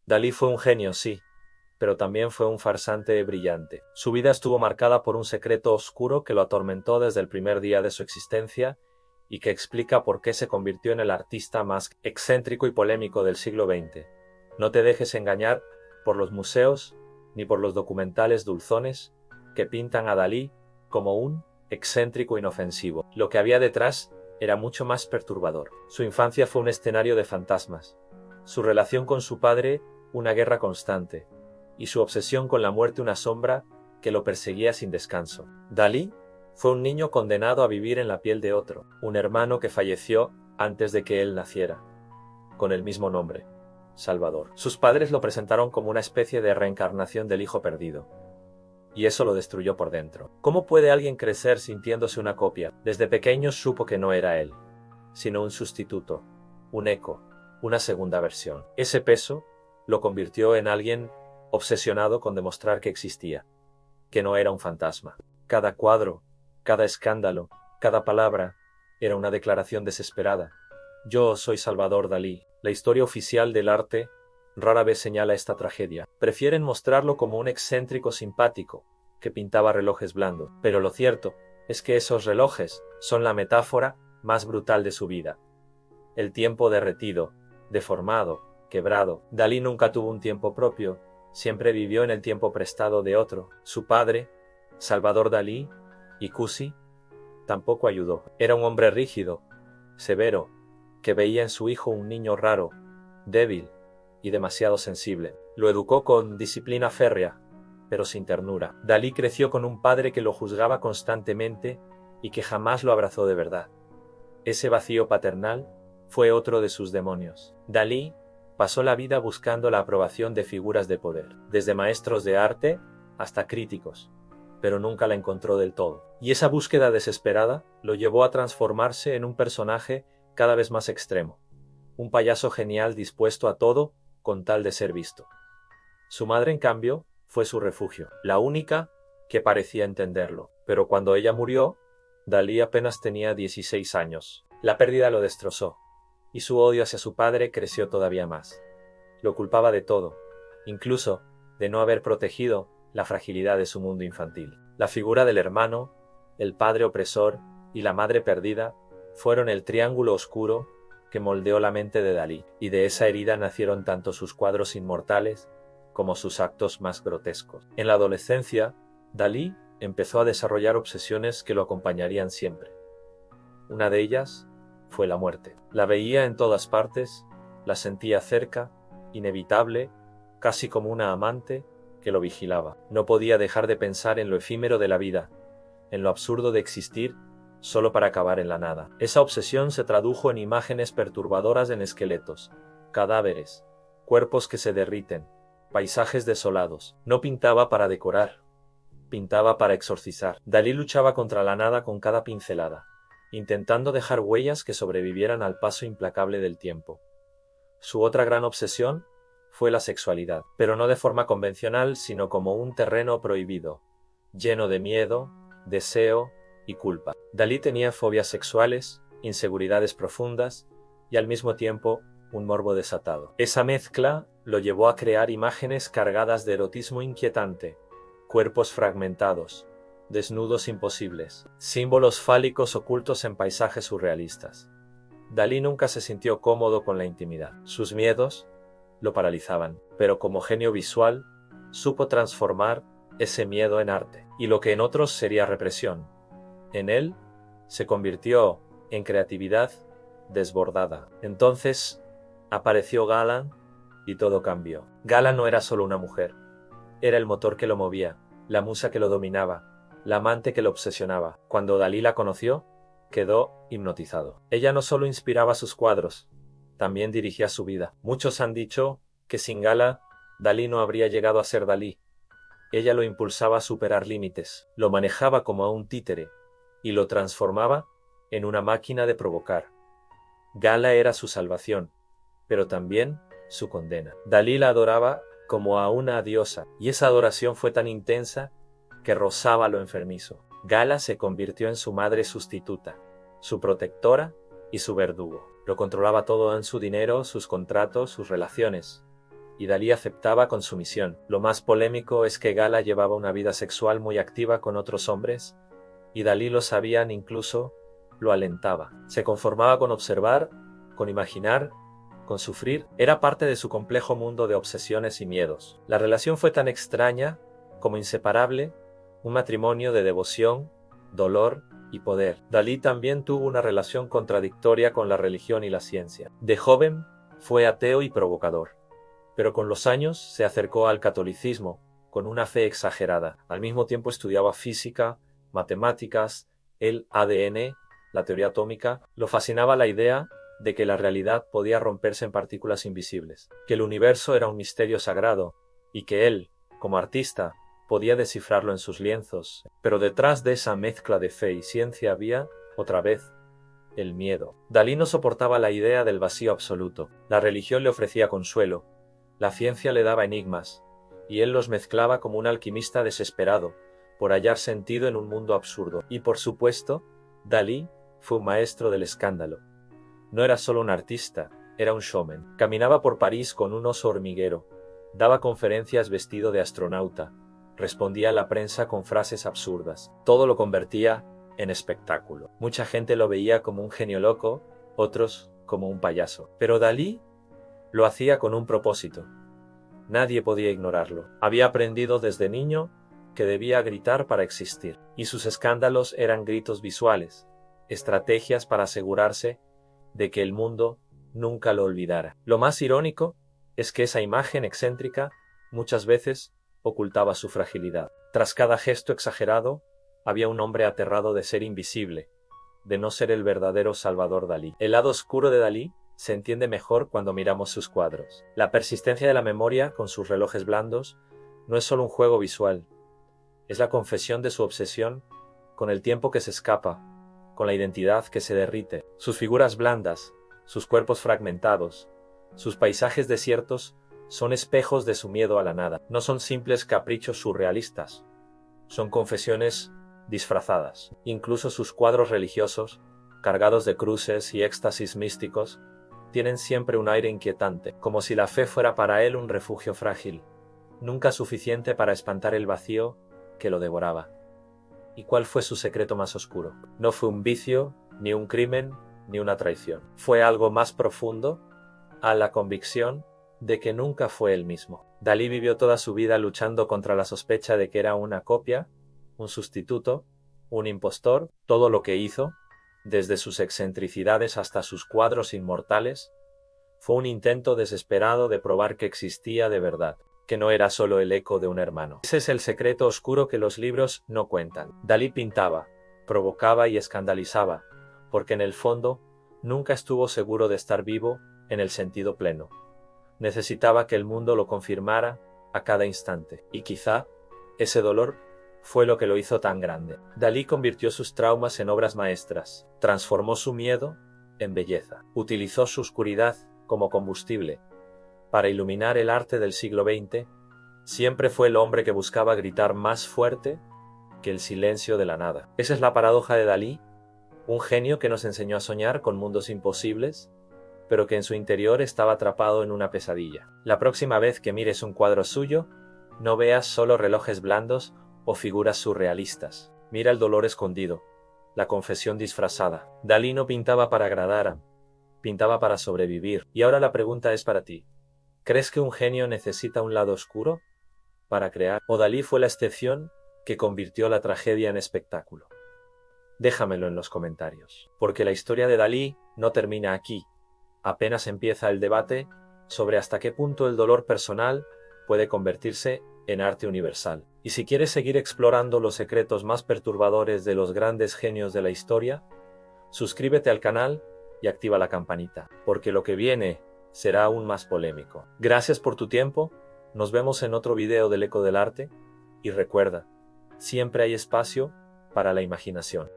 Dalí fue un genio, sí, pero también fue un farsante brillante. Su vida estuvo marcada por un secreto oscuro que lo atormentó desde el primer día de su existencia y que explica por qué se convirtió en el artista más excéntrico y polémico del siglo XX. No te dejes engañar por los museos ni por los documentales dulzones que pintan a Dalí como un excéntrico inofensivo. Lo que había detrás era mucho más perturbador. Su infancia fue un escenario de fantasmas, su relación con su padre una guerra constante, y su obsesión con la muerte una sombra que lo perseguía sin descanso. Dalí fue un niño condenado a vivir en la piel de otro, un hermano que falleció antes de que él naciera, con el mismo nombre, Salvador. Sus padres lo presentaron como una especie de reencarnación del hijo perdido, y eso lo destruyó por dentro. ¿Cómo puede alguien crecer sintiéndose una copia? Desde pequeño supo que no era él, sino un sustituto, un eco, una segunda versión. Ese peso lo convirtió en alguien obsesionado con demostrar que existía, que no era un fantasma. Cada cuadro, cada escándalo, cada palabra era una declaración desesperada. Yo soy Salvador Dalí. La historia oficial del arte rara vez señala esta tragedia. Prefieren mostrarlo como un excéntrico simpático que pintaba relojes blandos. Pero lo cierto es que esos relojes son la metáfora más brutal de su vida. El tiempo derretido, deformado, quebrado. Dalí nunca tuvo un tiempo propio, siempre vivió en el tiempo prestado de otro. Su padre, Salvador Dalí, y Cusi, tampoco ayudó. Era un hombre rígido, severo, que veía en su hijo un niño raro, débil y demasiado sensible. Lo educó con disciplina férrea, pero sin ternura. Dalí creció con un padre que lo juzgaba constantemente y que jamás lo abrazó de verdad. Ese vacío paternal fue otro de sus demonios. Dalí pasó la vida buscando la aprobación de figuras de poder, desde maestros de arte hasta críticos, pero nunca la encontró del todo. Y esa búsqueda desesperada lo llevó a transformarse en un personaje cada vez más extremo, un payaso genial dispuesto a todo con tal de ser visto. Su madre, en cambio, fue su refugio, la única que parecía entenderlo. Pero cuando ella murió, Dalí apenas tenía 16 años. La pérdida lo destrozó, y su odio hacia su padre creció todavía más. Lo culpaba de todo, incluso de no haber protegido la fragilidad de su mundo infantil. La figura del hermano, el padre opresor y la madre perdida fueron el triángulo oscuro que moldeó la mente de Dalí, y de esa herida nacieron tanto sus cuadros inmortales como sus actos más grotescos. En la adolescencia, Dalí empezó a desarrollar obsesiones que lo acompañarían siempre. Una de ellas fue la muerte. La veía en todas partes, la sentía cerca, inevitable, casi como una amante que lo vigilaba. No podía dejar de pensar en lo efímero de la vida, en lo absurdo de existir solo para acabar en la nada. Esa obsesión se tradujo en imágenes perturbadoras en esqueletos, cadáveres, cuerpos que se derriten, paisajes desolados. No pintaba para decorar, pintaba para exorcizar. Dalí luchaba contra la nada con cada pincelada, intentando dejar huellas que sobrevivieran al paso implacable del tiempo. Su otra gran obsesión fue la sexualidad, pero no de forma convencional, sino como un terreno prohibido, lleno de miedo, deseo y culpa. Dalí tenía fobias sexuales, inseguridades profundas y al mismo tiempo un morbo desatado. Esa mezcla lo llevó a crear imágenes cargadas de erotismo inquietante, cuerpos fragmentados, desnudos imposibles, símbolos fálicos ocultos en paisajes surrealistas. Dalí nunca se sintió cómodo con la intimidad. Sus miedos lo paralizaban, pero como genio visual, supo transformar ese miedo en arte, y lo que en otros sería represión, en él se convirtió en creatividad desbordada. Entonces apareció Gala y todo cambió. Gala no era solo una mujer, era el motor que lo movía, la musa que lo dominaba, la amante que lo obsesionaba. Cuando Dalí la conoció, quedó hipnotizado. Ella no solo inspiraba sus cuadros, también dirigía su vida. Muchos han dicho que sin Gala, Dalí no habría llegado a ser Dalí. Ella lo impulsaba a superar límites, lo manejaba como a un títere y lo transformaba en una máquina de provocar. Gala era su salvación, pero también su condena. Dalí la adoraba como a una diosa, y esa adoración fue tan intensa que rozaba lo enfermizo. Gala se convirtió en su madre sustituta, su protectora y su verdugo. Lo controlaba todo en su dinero, sus contratos, sus relaciones. y Dalí aceptaba con sumisión. Lo más polémico es que Gala llevaba una vida sexual muy activa con otros hombres, y Dalí lo sabía e incluso lo alentaba. Se conformaba con observar, con imaginar, con sufrir. Era parte de su complejo mundo de obsesiones y miedos. La relación fue tan extraña como inseparable, un matrimonio de devoción, dolor y poder. Dalí también tuvo una relación contradictoria con la religión y la ciencia. De joven fue ateo y provocador, pero con los años se acercó al catolicismo con una fe exagerada. Al mismo tiempo estudiaba física, matemáticas, el ADN, la teoría atómica. Lo fascinaba la idea de que la realidad podía romperse en partículas invisibles, que el universo era un misterio sagrado y que él, como artista, podía descifrarlo en sus lienzos. Pero detrás de esa mezcla de fe y ciencia había, otra vez, el miedo. Dalí no soportaba la idea del vacío absoluto. La religión le ofrecía consuelo, la ciencia le daba enigmas, y él los mezclaba como un alquimista desesperado por hallar sentido en un mundo absurdo. Y por supuesto, Dalí fue un maestro del escándalo. No era solo un artista, era un showman. Caminaba por París con un oso hormiguero, daba conferencias vestido de astronauta, respondía a la prensa con frases absurdas. Todo lo convertía en espectáculo. Mucha gente lo veía como un genio loco, otros como un payaso. Pero Dalí lo hacía con un propósito. Nadie podía ignorarlo. Había aprendido desde niño que debía gritar para existir, y sus escándalos eran gritos visuales, estrategias para asegurarse de que el mundo nunca lo olvidara. Lo más irónico es que esa imagen excéntrica muchas veces ocultaba su fragilidad. Tras cada gesto exagerado, había un hombre aterrado de ser invisible, de no ser el verdadero Salvador Dalí. El lado oscuro de Dalí se entiende mejor cuando miramos sus cuadros. La persistencia de la memoria, con sus relojes blandos, no es solo un juego visual, es la confesión de su obsesión con el tiempo que se escapa, con la identidad que se derrite. Sus figuras blandas, sus cuerpos fragmentados, sus paisajes desiertos son espejos de su miedo a la nada. No son simples caprichos surrealistas, son confesiones disfrazadas. Incluso sus cuadros religiosos, cargados de cruces y éxtasis místicos, tienen siempre un aire inquietante, como si la fe fuera para él un refugio frágil, nunca suficiente para espantar el vacío que lo devoraba. ¿Y cuál fue su secreto más oscuro? No fue un vicio, ni un crimen, ni una traición. Fue algo más profundo, a la convicción de que nunca fue él mismo. Dalí vivió toda su vida luchando contra la sospecha de que era una copia, un sustituto, un impostor. Todo lo que hizo, desde sus excentricidades hasta sus cuadros inmortales, fue un intento desesperado de probar que existía de verdad, que no era solo el eco de un hermano. Ese es el secreto oscuro que los libros no cuentan. Dalí pintaba, provocaba y escandalizaba, porque en el fondo nunca estuvo seguro de estar vivo en el sentido pleno. Necesitaba que el mundo lo confirmara a cada instante, y quizá ese dolor fue lo que lo hizo tan grande. Dalí convirtió sus traumas en obras maestras, transformó su miedo en belleza, utilizó su oscuridad como combustible para iluminar el arte del siglo XX. Siempre fue el hombre que buscaba gritar más fuerte que el silencio de la nada. Esa es la paradoja de Dalí, un genio que nos enseñó a soñar con mundos imposibles, pero que en su interior estaba atrapado en una pesadilla. La próxima vez que mires un cuadro suyo, no veas solo relojes blandos o figuras surrealistas. Mira el dolor escondido, la confesión disfrazada. Dalí no pintaba para agradar, pintaba para sobrevivir. Y ahora la pregunta es para ti. ¿Crees que un genio necesita un lado oscuro para crear? ¿O Dalí fue la excepción que convirtió la tragedia en espectáculo? Déjamelo en los comentarios, porque la historia de Dalí no termina aquí. Apenas empieza el debate sobre hasta qué punto el dolor personal puede convertirse en arte universal. Y si quieres seguir explorando los secretos más perturbadores de los grandes genios de la historia, suscríbete al canal y activa la campanita, porque lo que viene será aún más polémico. Gracias por tu tiempo, nos vemos en otro video del Eco del Arte, y recuerda, siempre hay espacio para la imaginación.